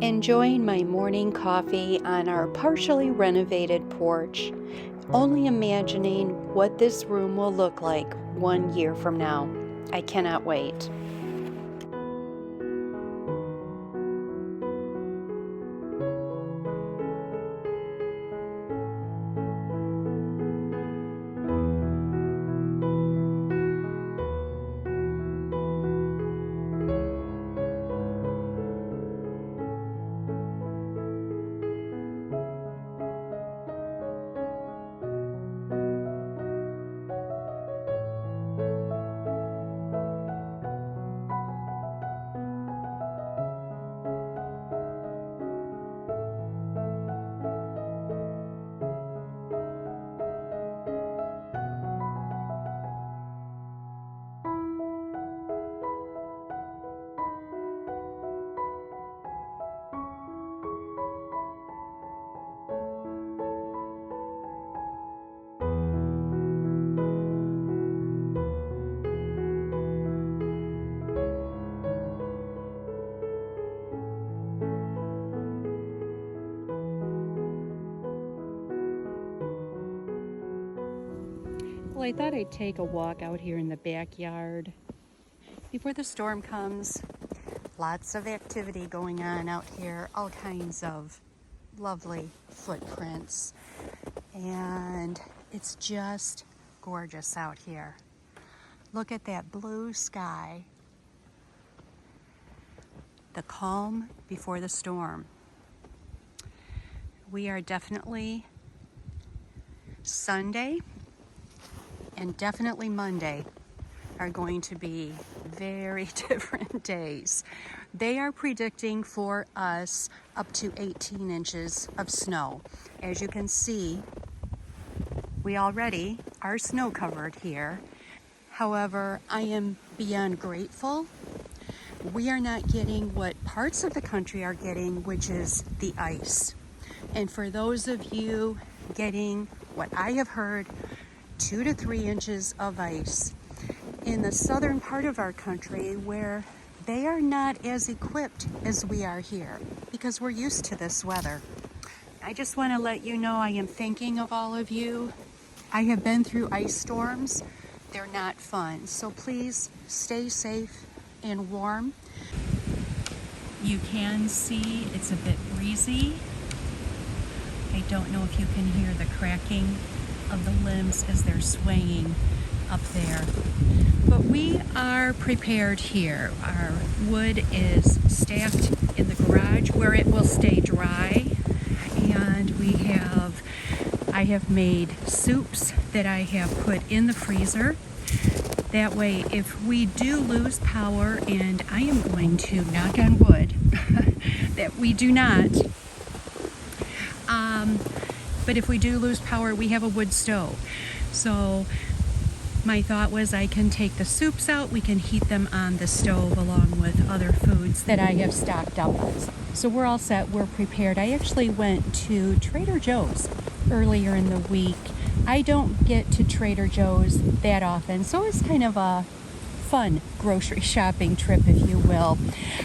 Enjoying my morning coffee on our partially renovated porch, only imagining what this room will look like 1 year from now. I cannot wait. Well, I thought I'd take a walk out here in the backyard before the storm comes. Lots of activity going on out here, all kinds of lovely footprints, and it's just gorgeous out here. Look at that blue sky. The calm before the storm. We are definitely Sunday and definitely Monday are going to be very different days. They are predicting for us up to 18 inches of snow. As you can see, we already are snow covered here. However, I am beyond grateful. We are not getting what parts of the country are getting, which is the ice. And for those of you getting what I have heard, 2 to 3 inches of ice in the southern part of our country, where they are not as equipped as we are here because we're used to this weather. I just want to let you know I am thinking of all of you. I have been through ice storms. They're not fun. So please stay safe and warm. You can see it's a bit breezy. I don't know if you can hear the cracking of the limbs as they're swaying up there. But we are prepared here. Our wood is stacked in the garage where it will stay dry. And I have made soups that I have put in the freezer. That way, if we do lose power, and I am going to knock on wood that we do not, but if we do lose power, we have a wood stove. So my thought was I can take the soups out, we can heat them on the stove along with other foods that I have stocked up. So we're all set, we're prepared. I actually went to Trader Joe's earlier in the week. I don't get to Trader Joe's that often, so it's kind of a fun grocery shopping trip, if you will.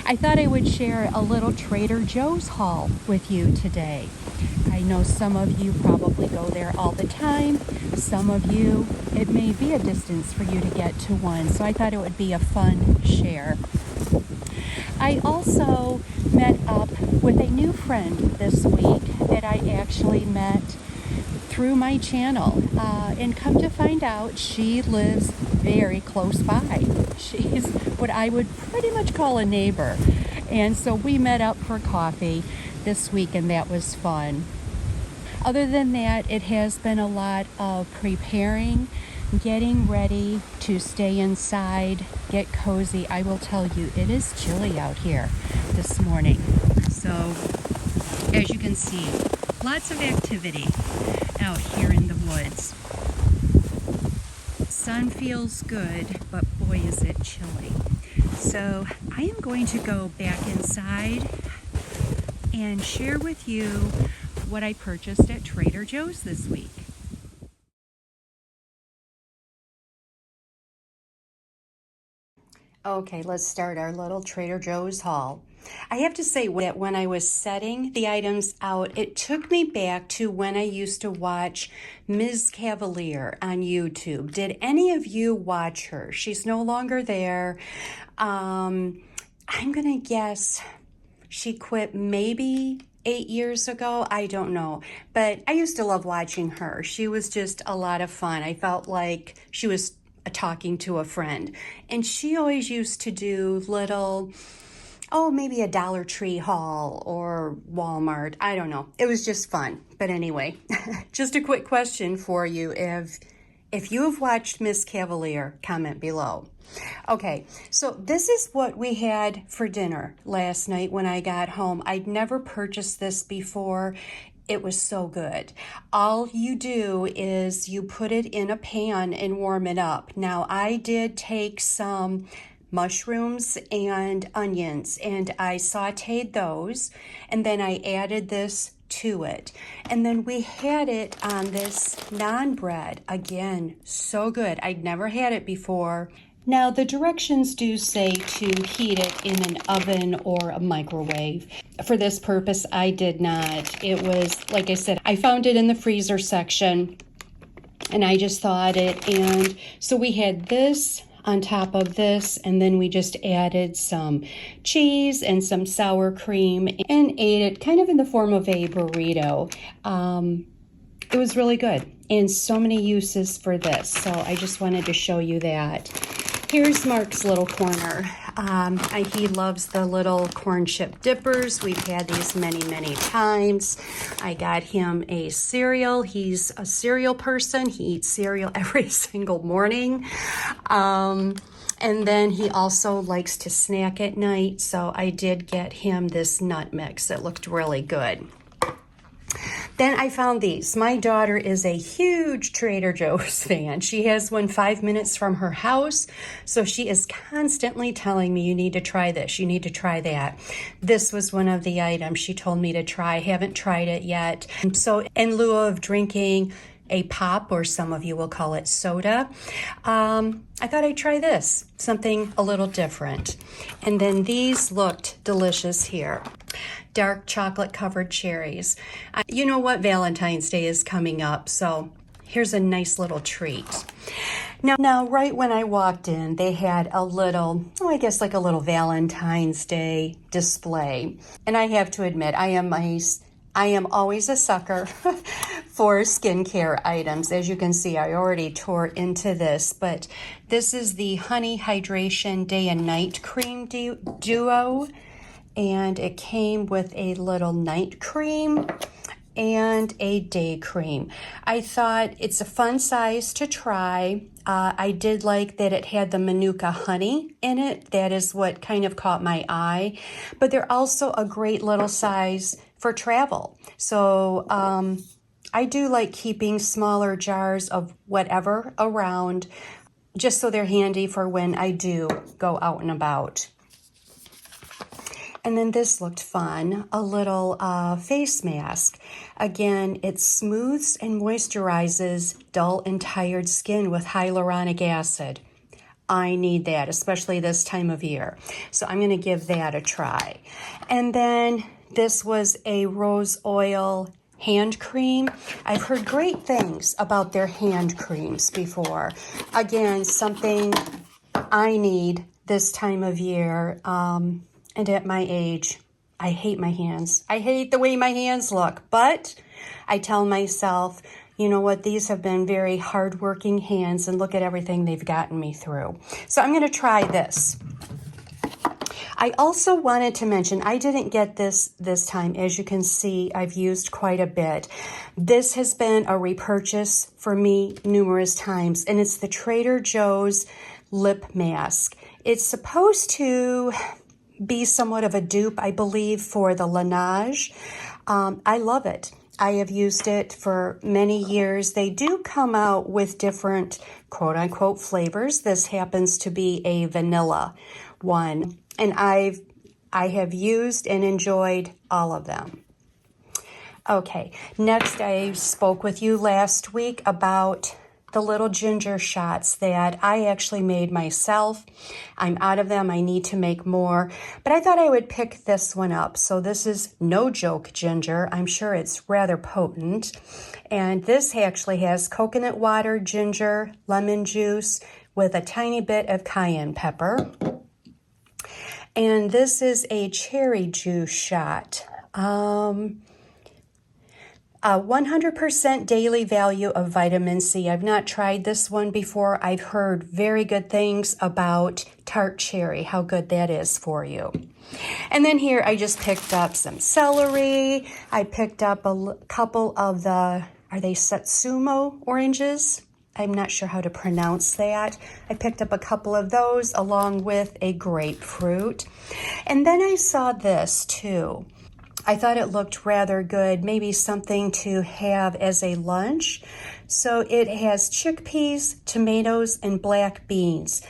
I thought I would share a little Trader Joe's haul with you today. I know some of you probably go there all the time. Some of you, it may be a distance for you to get to one, so I thought it would be a fun share. I also met up with a new friend this week that I actually met through my channel, and come to find out she lives very close by. She's what I would pretty much call a neighbor, and so we met up for coffee this week, and that was fun. Other than that, it has been a lot of preparing, getting ready to stay inside, get cozy. I will tell you, it is chilly out here this morning. So, as you can see, lots of activity out here in the woods. Sun feels good, but boy is it chilly. So I am going to go back inside and share with you what I purchased at Trader Joe's this week. Okay, let's start our little Trader Joe's haul. I have to say that when I was setting the items out, it took me back to when I used to watch Ms. Cavalier on YouTube. Did any of you watch her? She's no longer there. I'm gonna guess she quit maybe 8 years ago. I don't know, but I used to love watching her. She was just a lot of fun. I felt like she was talking to a friend, and she always used to do little, maybe a Dollar Tree haul or Walmart. I don't know. It was just fun. But anyway, just a quick question for you. If you have watched Miss Cavalier, comment below. Okay, so this is what we had for dinner last night when I got home. I'd never purchased this before. It was so good. All you do is you put it in a pan and warm it up. Now, I did take some mushrooms and onions and I sauteed those, and then I added this to it. And then we had it on this naan bread. Again, so good. I'd never had it before. Now, the directions do say to heat it in an oven or a microwave. For this purpose, I did not. It was, like I said, I found it in the freezer section and I just thawed it. And so we had this on top of this, and then we just added some cheese and some sour cream and ate it kind of in the form of a burrito. It was really good and so many uses for this. So I just wanted to show you that. Here's Mark's little corner. He loves the little corn chip dippers. We've had these many, many times. I got him a cereal. He's a cereal person. He eats cereal every single morning. And then he also likes to snack at night. So I did get him this nut mix. It looked really good. Then I found these. My daughter is a huge Trader Joe's fan. She has one 5 minutes from her house, so she is constantly telling me, you need to try this, you need to try that. This was one of the items she told me to try. I haven't tried it yet. So in lieu of drinking a pop, or some of you will call it soda, I thought I'd try this, something a little different. And then these looked delicious here. Dark chocolate covered cherries. You know what? Valentine's Day is coming up, so here's a nice little treat. Now, right when I walked in, they had a little, I guess like a little Valentine's Day display. And I have to admit, I am always a sucker for skincare items. As you can see, I already tore into this, but this is the Honey Hydration Day and Night Cream Duo. And it came with a little night cream and a day cream. I thought it's a fun size to try. I did like that it had the Manuka honey in it. That is what kind of caught my eye. But they're also a great little size for travel. So I do like keeping smaller jars of whatever around, just so they're handy for when I do go out and about. And then this looked fun, a little face mask. Again, it smooths and moisturizes dull and tired skin with hyaluronic acid. I need that, especially this time of year. So I'm going to give that a try. And then this was a rose oil hand cream. I've heard great things about their hand creams before. Again, something I need this time of year. And at my age, I hate my hands. I hate the way my hands look, but I tell myself, you know what, these have been very hardworking hands, and look at everything they've gotten me through. So I'm going to try this. I also wanted to mention, I didn't get this time. As you can see, I've used quite a bit. This has been a repurchase for me numerous times, and it's the Trader Joe's lip mask. It's supposed to be somewhat of a dupe, I believe, for the Laneige. I love it. I have used it for many years. They do come out with different quote-unquote flavors. This happens to be a vanilla one, and I have used and enjoyed all of them. Okay, next I spoke with you last week about the little ginger shots that I actually made myself. I'm out of them. I need to make more, but I thought I would pick this one up. So this is no joke ginger. I'm sure it's rather potent. And this actually has coconut water, ginger, lemon juice with a tiny bit of cayenne pepper. And this is a cherry juice shot. 100% daily value of vitamin C. I've not tried this one before. I've heard very good things about tart cherry, how good that is for you. And then here I just picked up some celery. I picked up a couple of the, are they Satsumo oranges? I'm not sure how to pronounce that. I picked up a couple of those along with a grapefruit. And then I saw this too. I thought it looked rather good, maybe something to have as a lunch. So it has chickpeas, tomatoes, and black beans.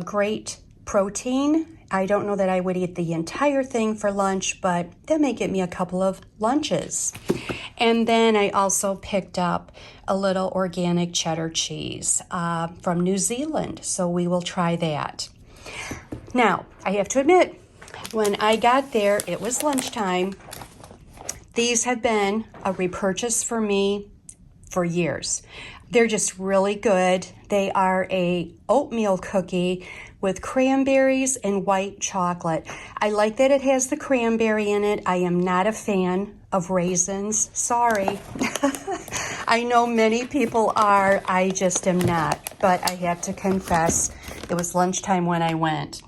Great protein. I don't know that I would eat the entire thing for lunch, but that may get me a couple of lunches. And then I also picked up a little organic cheddar cheese from New Zealand, so we will try that. Now, I have to admit, when I got there, it was lunchtime. These have been a repurchase for me for years. They're just really good. They are a oatmeal cookie with cranberries and white chocolate. I like that it has the cranberry in it. I am not a fan of raisins. Sorry. I know many people are. I just am not. But I have to confess, it was lunchtime when I went.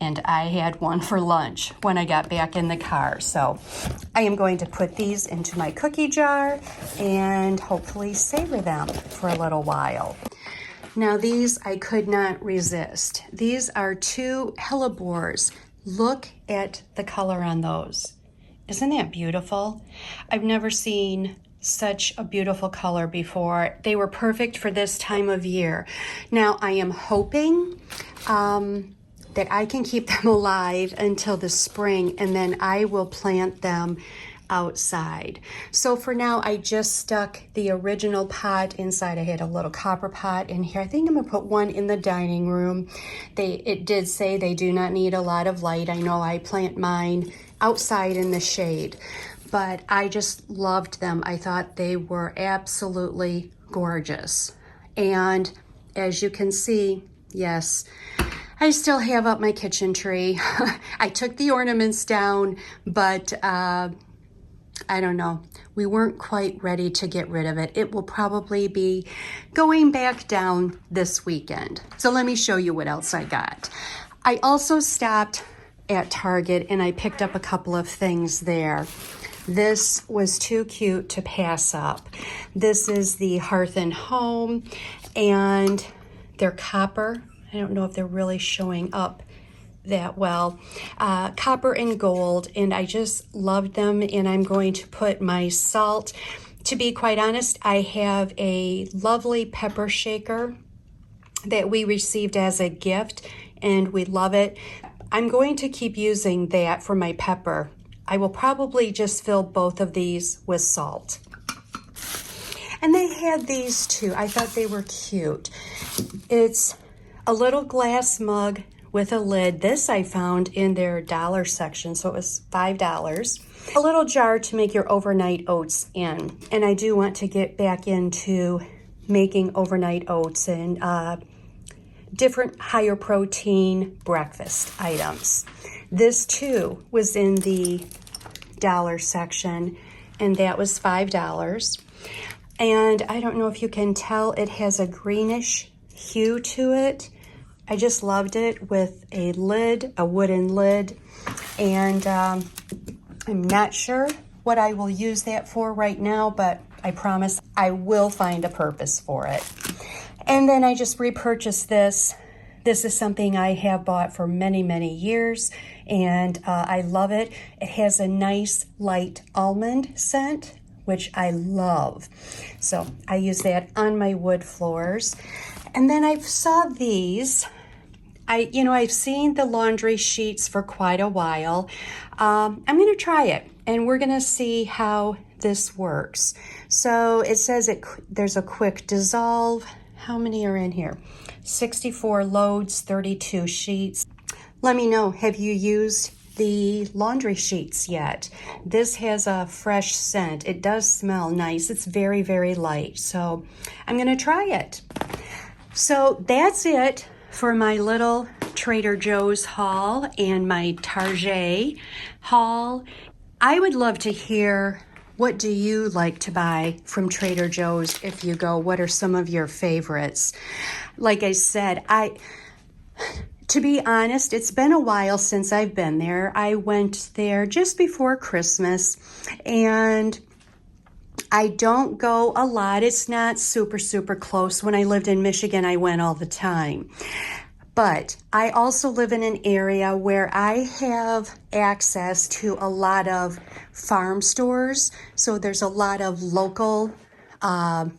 And I had one for lunch when I got back in the car. So I am going to put these into my cookie jar and hopefully savor them for a little while. Now these I could not resist. These are 2 hellebores. Look at the color on those. Isn't that beautiful? I've never seen such a beautiful color before. They were perfect for this time of year. Now I am hoping that I can keep them alive until the spring, and then I will plant them outside. So for now, I just stuck the original pot inside. I had a little copper pot in here. I think I'm gonna put one in the dining room. It did say they do not need a lot of light. I know I plant mine outside in the shade, but I just loved them. I thought they were absolutely gorgeous. And as you can see, yes, I still have up my kitchen tree. I took the ornaments down, but I don't know. We weren't quite ready to get rid of it. It will probably be going back down this weekend. So let me show you what else I got. I also stopped at Target and I picked up a couple of things there. This was too cute to pass up. This is the Hearth and Home, and they're copper. I don't know if they're really showing up that well. Copper and gold, and I just loved them, and I'm going to put my salt. To be quite honest, I have a lovely pepper shaker that we received as a gift, and we love it. I'm going to keep using that for my pepper. I will probably just fill both of these with salt. And they had these too. I thought they were cute. It's a little glass mug with a lid. This I found in their dollar section, so it was $5. A little jar to make your overnight oats in. And I do want to get back into making overnight oats and different higher protein breakfast items. This too was in the dollar section, and that was $5. And I don't know if you can tell, it has a greenish hue to it. I just loved it with a lid, a wooden lid, and I'm not sure what I will use that for right now, but I promise I will find a purpose for it. And then I just repurchased this. This is something I have bought for many, many years, and I love it. It has a nice light almond scent, which I love. So I use that on my wood floors. And then I saw these. I've seen the laundry sheets for quite a while. I'm gonna try it, and we're gonna see how this works. So it says there's a quick dissolve. How many are in here? 64 loads, 32 sheets. Let me know, have you used the laundry sheets yet? This has a fresh scent. It does smell nice. It's very, very light. So I'm going to try it. So that's it for my little Trader Joe's haul and my Target haul. I would love to hear, what do you like to buy from Trader Joe's if you go? What are some of your favorites? Like I said, to be honest, it's been a while since I've been there. I went there just before Christmas, and I don't go a lot. It's not super, super close. When I lived in Michigan, I went all the time. But I also live in an area where I have access to a lot of farm stores. So there's a lot of local items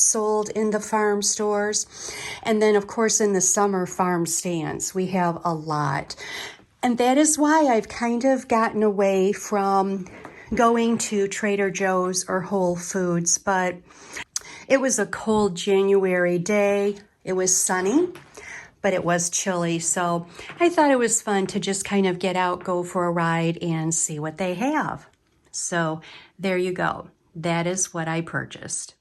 sold in the farm stores. And then, of course, in the summer farm stands, we have a lot. And that is why I've kind of gotten away from going to Trader Joe's or Whole Foods. But it was a cold January day. It was sunny, but it was chilly. So I thought it was fun to just kind of get out, go for a ride, and see what they have. So there you go. That is what I purchased.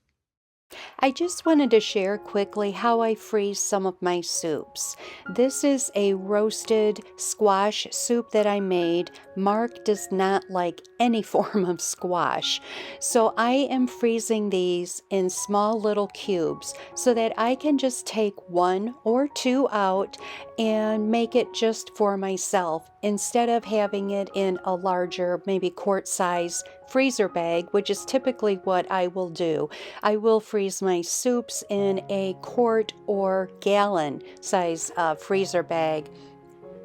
I just wanted to share quickly how I freeze some of my soups. This is a roasted squash soup that I made. Mark does not like any form of squash. So I am freezing these in small little cubes so that I can just take 1 or 2 out and make it just for myself instead of having it in a larger, maybe quart size freezer bag, which is typically what I will do. I will freeze my soups in a quart or gallon size freezer bag,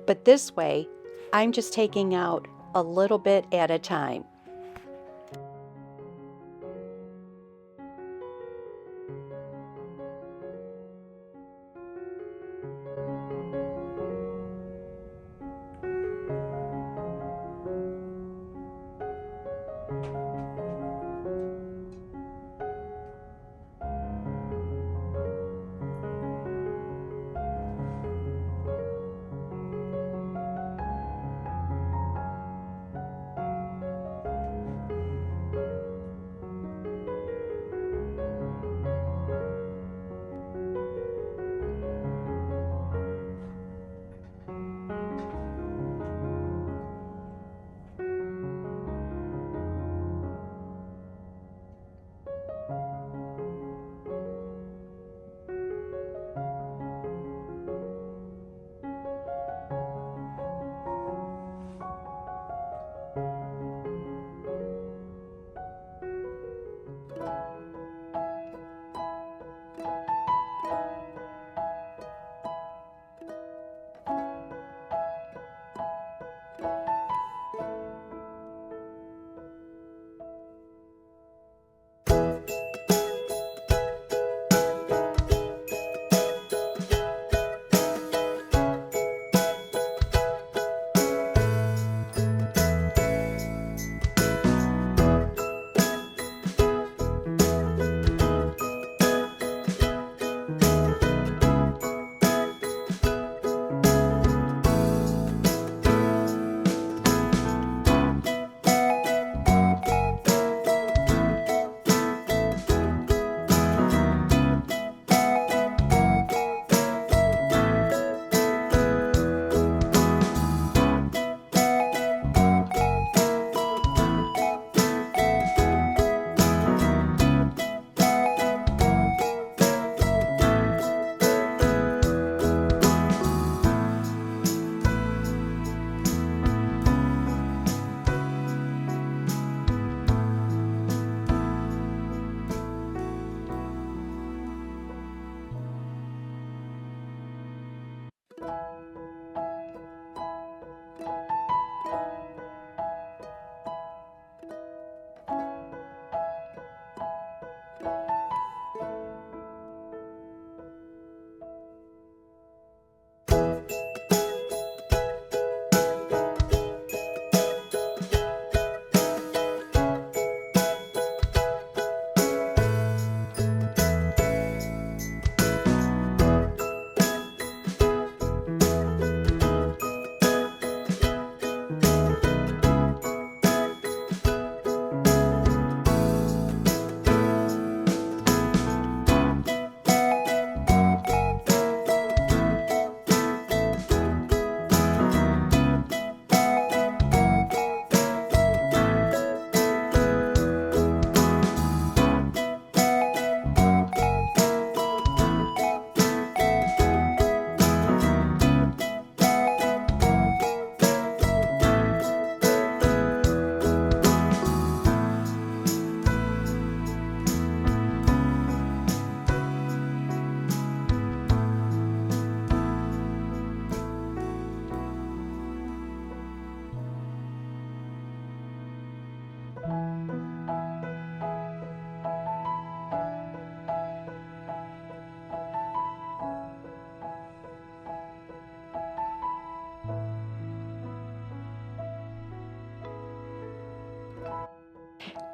but this way I'm just taking out a little bit at a time.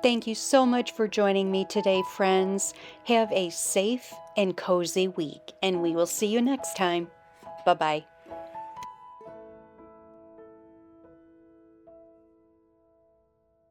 Thank you so much for joining me today, friends. Have a safe and cozy week, and we will see you next time. Bye-bye.